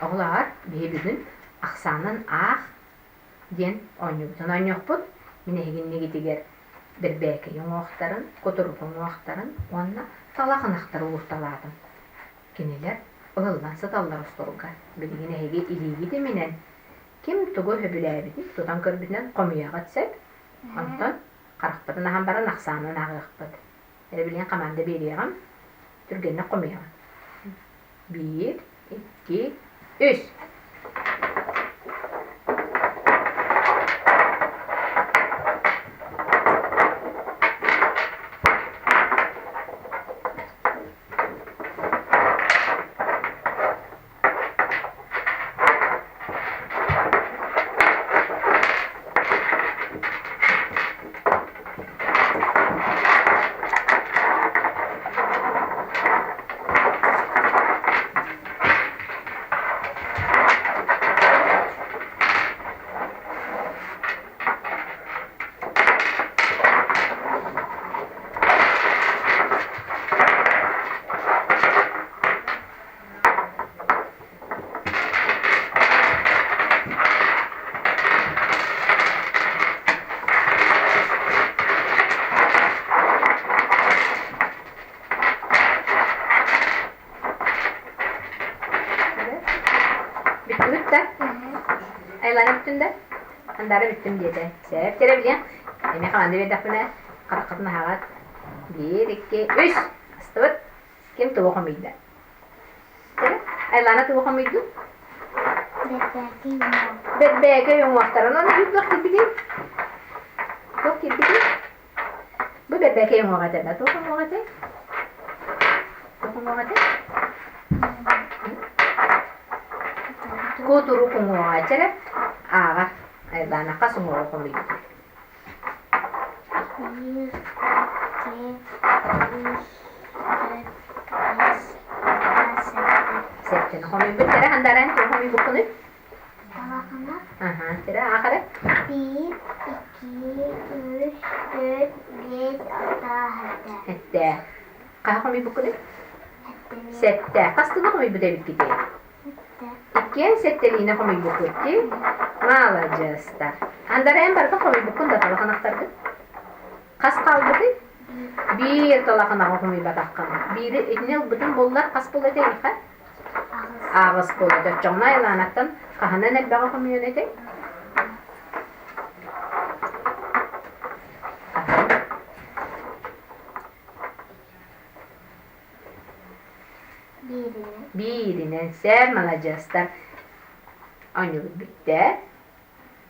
Oğlar bir gün aksanın ah diyen oynuyordun oynuyokput. Mine heginne gitiger bir beke yoğuqtarın, koturupun yoğuqtarın, onna talaqınaqtары uğurtaladım. Kineler ılıllan satallar ustoruga. Biligine hegi iligi de minen. Kim tugu höbüläbidi, tutan körbütünen qomuya gatsak, ondan qaraqpıdın ahan baran aksanın ağıqpıd. Ere bilgen kamanda beriğim, türgenne qomuya. 1, 2, 3. Bitti bitti. Aylanı bütünde. Andara bittim dedi. Sep telebilyen. Eme kamanda bir dafına. Qaraqatına haqat. 1, 2, 3. Astıbıt. Kim tuğu qomuydu? Aylana tuğu qomuydu? Bebeke yoğuqtarın. Onu bir bak gibi. Bak gibi. Bu bebeke yoğuqtarın. Tuğu qomuydu. Tuğu qomuydu. Kuturu kungo acere aga aylana kasungo qomuydu. 1, 2, 3, 4, 5, 6, 7. Septene qomuydu. Tere handaran tuğu qomuydu kunu? Talaqına. Aha, tere akare. 1, 2, 3, 4, 5, 6, 7. Hette. Qaha qomuydu kunu? 7. Sette. Qastını qomuydu debit gidi. İkiyen setteliğine qomuydu kutti. Malajastar. Handaran barqa qomuydu kunda talaqanaqtardı. Qas qaldı? Bir talaqanaqa qomuydu bataqқан. Biri etne bütün bollar qas bolada iqa. Ağız bolada. Çoğuna aylanaqtan qahana nebbaqa qomuydu ete. Birine ser malajastar. Aynı bitti.